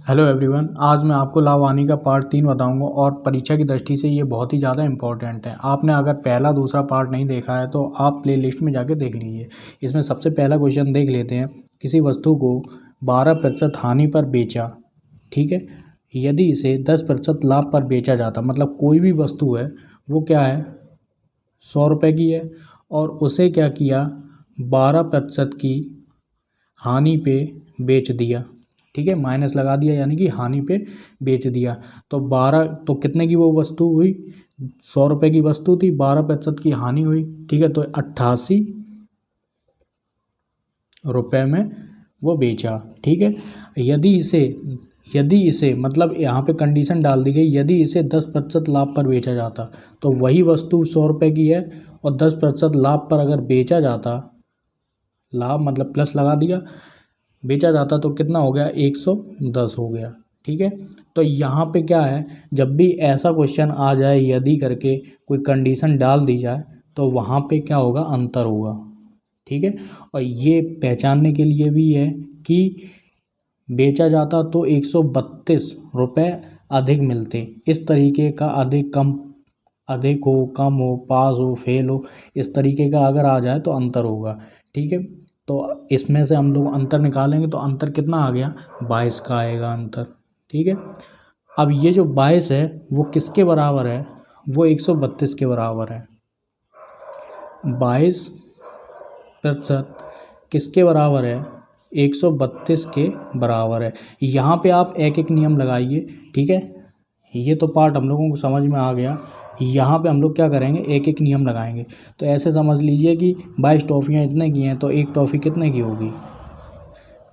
Hello everyone, आज मैं आपको लाभ हानि का पार्ट 3 बताऊंगा और परीक्षा की दृष्टि से ये बहुत ही ज़्यादा इम्पोर्टेंट है। आपने अगर पहला दूसरा पार्ट नहीं देखा है तो आप प्लेलिस्ट में जाके देख लीजिए। इसमें सबसे पहला क्वेश्चन देख लेते हैं। किसी वस्तु को 12% हानि पर बेचा, ठीक है, यदि इसे 10% लाभ पर बेचा जाता, मतलब कोई भी वस्तु है वो क्या है, 100 रुपये की है और उसे क्या किया, 12% की हानि पे बेच दिया, ठीक है, माइनस लगा दिया यानी कि हानि पे बेच दिया। तो 12 तो कितने की वो वस्तु हुई, 100 रुपये की वस्तु थी, 12% की हानि हुई, ठीक है, तो 88 रुपये में वो बेचा, ठीक है। यदि इसे मतलब यहाँ पे कंडीशन डाल दी गई, यदि इसे 10% लाभ पर बेचा जाता, तो वही वस्तु 100 रुपये की है और 10% लाभ पर अगर बेचा जाता, लाभ मतलब प्लस लगा दिया, बेचा जाता तो कितना हो गया, 110 हो गया, ठीक है। तो यहाँ पे क्या है, जब भी ऐसा क्वेश्चन आ जाए यदि करके कोई कंडीशन डाल दी जाए तो वहाँ पे क्या होगा, अंतर होगा, ठीक है। और ये पहचानने के लिए भी है कि बेचा जाता तो 132 रुपये अधिक मिलते। इस तरीके का अधिक कम, अधिक हो, कम हो, पास हो, फेल हो, इस तरीके का अगर आ जाए तो अंतर होगा, ठीक है। तो इसमें से हम लोग अंतर निकालेंगे तो अंतर कितना आ गया, 22 का आएगा अंतर, ठीक है। अब ये जो 22 है वो किसके बराबर है, वो 132 के बराबर है। 22% किसके बराबर है, 132 के बराबर है। यहाँ पे आप एक एक नियम लगाइए, ठीक है। ये तो पार्ट हम लोगों को समझ में आ गया। यहाँ पे हम लोग क्या करेंगे, एक एक नियम लगाएंगे। तो ऐसे समझ लीजिए कि 22 टॉफ़ियाँ इतने की हैं तो एक टॉफ़ी कितने की होगी,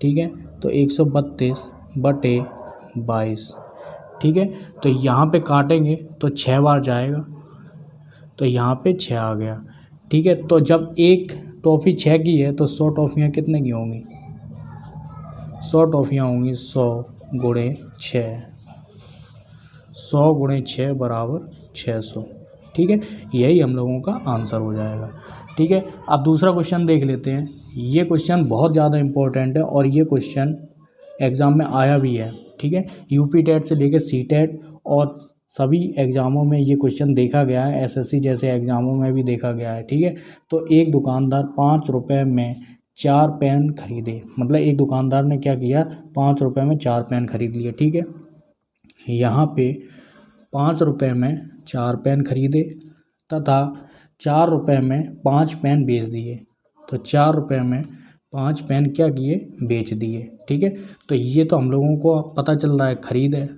ठीक है। तो 132/22, ठीक है। तो यहाँ पे काटेंगे तो 6 बार जाएगा, तो यहाँ पे 6 आ गया, ठीक है। तो जब एक टॉफ़ी 6 की है तो 100 टॉफ़ियाँ कितने की होंगी, 100 टॉफ़ियाँ होंगी 100 गुणे 6, 100 गुणे 6 बराबर 600, ठीक है। यही हम लोगों का आंसर हो जाएगा, ठीक है। अब दूसरा क्वेश्चन देख लेते हैं। ये क्वेश्चन बहुत ज़्यादा इम्पोर्टेंट है और ये क्वेश्चन एग्ज़ाम में आया भी है, ठीक है। यूपी टेट से लेकर सी टेट और सभी एग्ज़ामों में ये क्वेश्चन देखा गया है, एसएससी जैसे एग्ज़ामों में भी देखा गया है, ठीक है। तो एक दुकानदार 5 रुपये में 4 पेन खरीदे, मतलब एक दुकानदार ने क्या किया, 5 रुपये में 4 पेन खरीद लिए, ठीक है। यहाँ पे 5 रुपये में 4 पेन खरीदे तथा 4 रुपये में 5 पेन बेच दिए, तो 4 रुपये में 5 पेन क्या किए, बेच दिए, ठीक है। तो ये तो हम लोगों को पता चल रहा है खरीद है,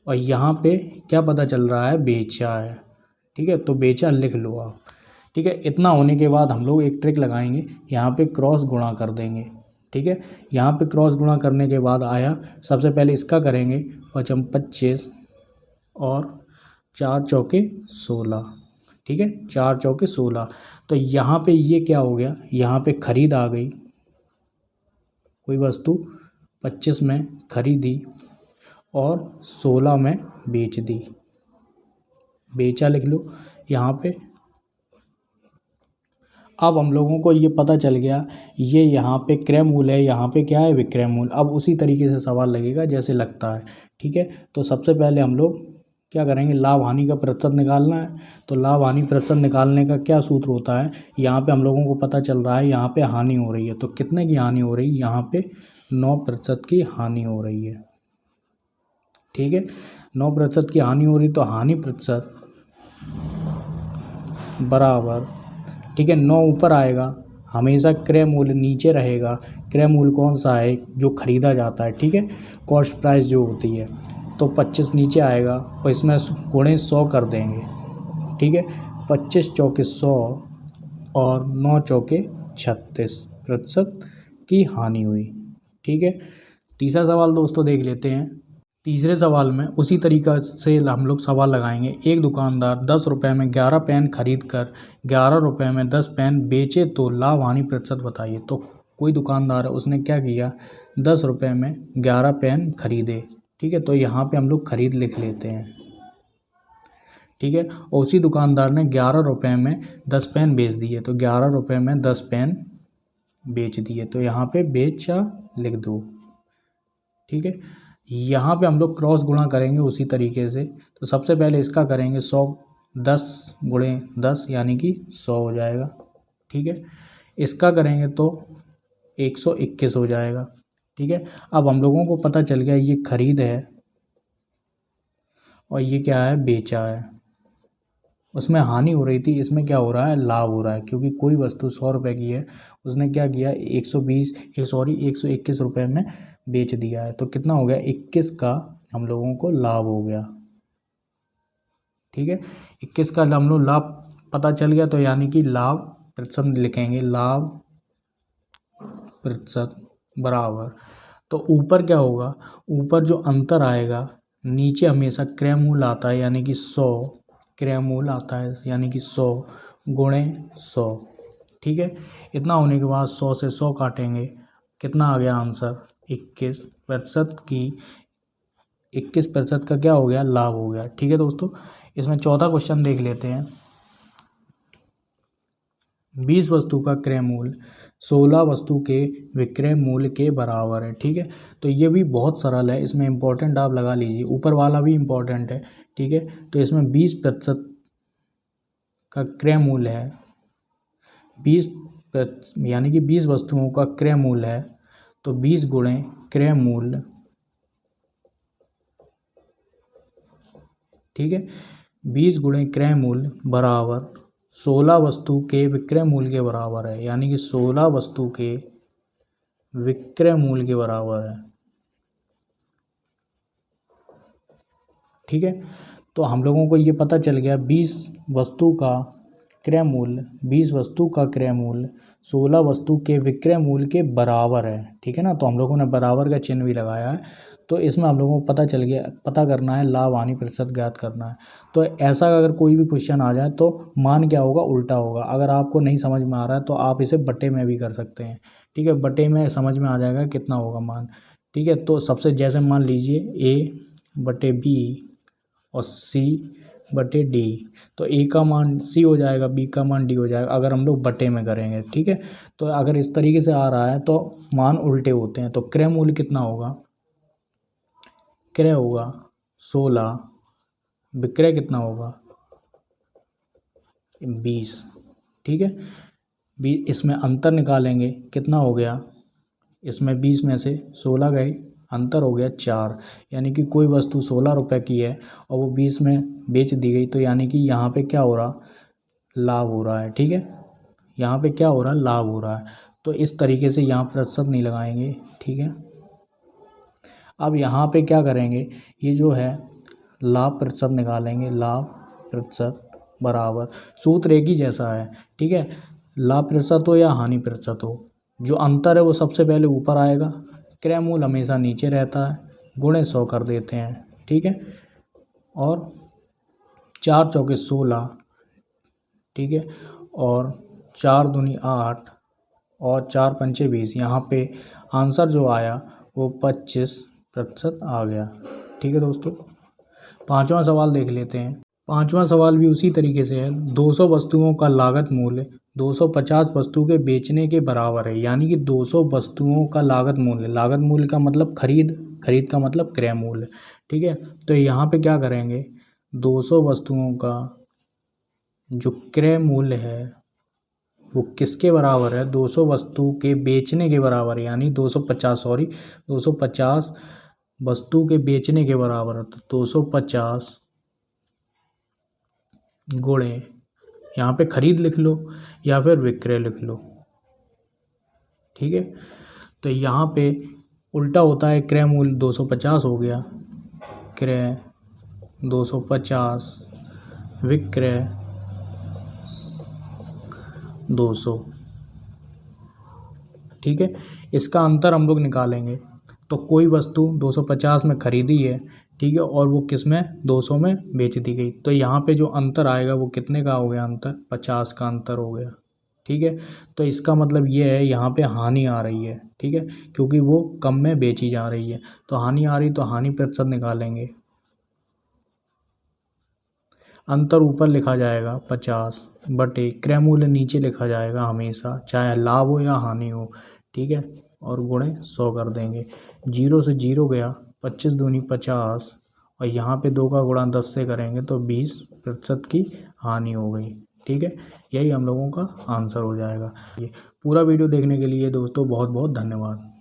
और यहाँ पे क्या पता चल रहा है, बेचा है, ठीक है। तो बेचा लिख लो आप, ठीक है। इतना होने के बाद हम लोग एक ट्रिक लगाएंगे, यहाँ पे क्रॉस गुणा कर देंगे, ठीक है। यहाँ पे क्रॉस गुणा करने के बाद आया, सबसे पहले इसका करेंगे, 25 और 4 चौके 16, ठीक है, 4 चौके 16। तो यहाँ पे ये क्या हो गया, यहाँ पे खरीद आ गई, कोई वस्तु 25 में खरीदी और 16 में बेच दी, बेचा लिख लो यहाँ पे। अब हम लोगों को ये पता चल गया, ये यहाँ पे क्रय मूल्य है, यहाँ पे क्या है, विक्रय मूल्य। अब उसी तरीके से सवाल लगेगा जैसे लगता है, ठीक है। तो सबसे पहले हम लोग क्या करेंगे, लाभ हानि का प्रतिशत निकालना है। तो लाभ हानि प्रतिशत निकालने का क्या सूत्र होता है, यहाँ पे हम लोगों को पता चल रहा है यहाँ पे हानि हो रही है, तो कितने की हानि हो रही है, यहाँ पे 9% की हानि हो रही है, ठीक है। 9% की हानि हो रही, तो हानि प्रतिशत बराबर, ठीक है, 9 ऊपर आएगा, हमेशा क्रय मूल्य नीचे रहेगा। क्रय मूल्य कौन सा है, जो ख़रीदा जाता है, ठीक है, कॉस्ट प्राइस जो होती है। तो 25 नीचे आएगा और इसमें गुणे 100 कर देंगे, ठीक है। 25 चौके 100 और 9 चौके 36% की हानि हुई, ठीक है। तीसरा सवाल दोस्तों देख लेते हैं। तीसरे सवाल में उसी तरीक़ा से हम लोग सवाल लगाएंगे। एक दुकानदार 10 रुपये में 11 पेन खरीद कर 11 रुपये में 10 पेन बेचे तो लाभ हानि प्रतिशत बताइए। तो कोई दुकानदार है, उसने क्या किया, 10 रुपये में 11 पेन खरीदे, ठीक है। तो यहाँ पे हम लोग खरीद लिख लेते हैं, ठीक है। और उसी दुकानदार ने 11 रुपये में 10 पेन बेच दिए, तो 11 रुपये में 10 पेन बेच दिए, तो यहाँ पे बेचा लिख दो, ठीक है। यहाँ पे हम लोग क्रॉस गुणा करेंगे उसी तरीके से। तो सबसे पहले इसका करेंगे 100, 10 गुणे 10 यानी कि 100 हो जाएगा। ठीक है। इसका करेंगे तो 121 हो जाएगा। ठीक है। अब हम लोगों को पता चल गया ये खरीद है और ये क्या है, बेचा है। उसमें हानि हो रही थी, इसमें क्या हो रहा है, लाभ हो रहा है, क्योंकि कोई वस्तु 100 रुपये की है, उसने क्या किया 121 रुपये में बेच दिया है। तो कितना हो गया, 21 का हम लोगों को लाभ हो गया। ठीक है। 21 का हम लोग लाभ पता चल गया, तो यानी कि लाभ प्रतिशत लिखेंगे, लाभ प्रतिशत बराबर। तो ऊपर क्या होगा, ऊपर जो अंतर आएगा, नीचे हमेशा क्रय मूल्य आता है यानी कि 100, क्रय मूल्य आता है यानी कि 100 गुणे 100। ठीक है। इतना होने के बाद 100 से 100 काटेंगे, कितना आ गया आंसर, 21% की 21% का क्या हो गया, लाभ हो गया। ठीक है दोस्तों, इसमें चौथा क्वेश्चन देख लेते हैं। 20 वस्तु का क्रय मूल्य 16 वस्तु के विक्रय मूल्य के बराबर है। ठीक है। तो ये भी बहुत सरल है, इसमें इम्पोर्टेंट आप लगा लीजिए, ऊपर वाला भी इम्पोर्टेंट है। ठीक है। तो इसमें 20% का क्रय मूल्य है, 20 यानी कि 20 वस्तुओं का क्रय मूल्य है, तो 20 गुणे क्रय मूल्य। ठीक है। 20 गुणे क्रय मूल्य बराबर 16 वस्तु के विक्रय मूल्य के बराबर है, यानी कि 16 वस्तु के विक्रय मूल्य के बराबर है। ठीक है। तो हम लोगों को ये पता चल गया 20 वस्तु का क्रय मूल्य, 20 वस्तु का क्रय मूल्य 16 वस्तु के विक्रय मूल्य के बराबर है। ठीक है ना, तो हम लोगों ने बराबर का चिन्ह भी लगाया है। तो इसमें हम लोगों को पता चल गया, पता करना है लाभ हानि प्रतिशत ज्ञात करना है। तो ऐसा अगर कोई भी क्वेश्चन आ जाए तो मान क्या होगा, उल्टा होगा। अगर आपको नहीं समझ में आ रहा है तो आप इसे बटे में भी कर सकते हैं। ठीक है, बटे में समझ में आ जाएगा कितना होगा मान। ठीक है। तो सबसे जैसे मान लीजिए A/B और C/D, तो A का मान C हो जाएगा, B का मान D हो जाएगा, अगर हम लोग बटे में करेंगे। ठीक है। तो अगर इस तरीके से आ रहा है तो मान उल्टे होते हैं। तो क्रय मूल्य कितना होगा, क्रय होगा 16, विक्रय कितना होगा 20। ठीक है। इसमें अंतर निकालेंगे, कितना हो गया, इसमें 20 में से 16 गए, अंतर हो गया 4, यानी कि कोई वस्तु 16 रुपये की है और वो 20 में बेच दी गई, तो यानी कि यहाँ पे क्या हो रहा, लाभ हो रहा है। ठीक है, यहाँ पे क्या हो रहा है, लाभ हो रहा है। तो इस तरीके से यहाँ प्रतिशत नहीं लगाएंगे। ठीक है। अब यहाँ पे क्या करेंगे, ये जो है लाभ प्रतिशत निकालेंगे, लाभ प्रतिशत बराबर, सूत्र एक ही जैसा है। ठीक है। लाभ प्रतिशत हो या हानि प्रतिशत हो, जो अंतर है वो सबसे पहले ऊपर आएगा, क्रय मूल्य हमेशा नीचे रहता है, गुणे 100 कर देते हैं। ठीक है। और 4 चौके 16, ठीक है, और 4 दूनी 8 और 4 पंचे 20, यहाँ पे आंसर जो आया वो 25% आ गया। ठीक है दोस्तों, पांचवा सवाल देख लेते हैं। पांचवा सवाल भी उसी तरीके से है। 200 वस्तुओं का लागत मूल्य 250 वस्तु के बेचने के बराबर है, यानी कि 200 वस्तुओं का लागत मूल्य, लागत मूल्य का मतलब खरीद का मतलब क्रय मूल्य। ठीक है। तो यहाँ पे क्या करेंगे, 200 वस्तुओं का जो क्रय मूल्य है वो किसके बराबर है, 200 वस्तु के बेचने के बराबर है, यानी 250 वस्तु के बेचने के बराबर है। तो 250 गुणे, यहाँ पे खरीद लिख लो या फिर विक्रय लिख लो। ठीक है। तो यहाँ पे उल्टा होता है, क्रय मूल्य 250 हो गया, क्रय 250, विक्रय 200। ठीक है। इसका अंतर हम लोग निकालेंगे। तो कोई वस्तु 250 में खरीदी है, ठीक है, और वो किस में 200 में बेच दी गई, तो यहाँ पे जो अंतर आएगा वो कितने का हो गया, अंतर 50 का अंतर हो गया। ठीक है। तो इसका मतलब ये है यहाँ पे हानि आ रही है। ठीक है, क्योंकि वो कम में बेची जा रही है, तो हानि आ रही, तो हानि प्रतिशत निकालेंगे। अंतर ऊपर लिखा जाएगा 50 बटे क्रय मूल्य नीचे लिखा जाएगा हमेशा, चाहे लाभ हो या हानि हो। ठीक है। और गुणे 100 कर देंगे। 0 से 0 गया, 25 दूनी 50, और यहाँ पे 2 का गुणा 10 से करेंगे तो 20% की हानि हो गई। ठीक है, यही हम लोगों का आंसर हो जाएगा। ये पूरा वीडियो देखने के लिए दोस्तों बहुत बहुत धन्यवाद।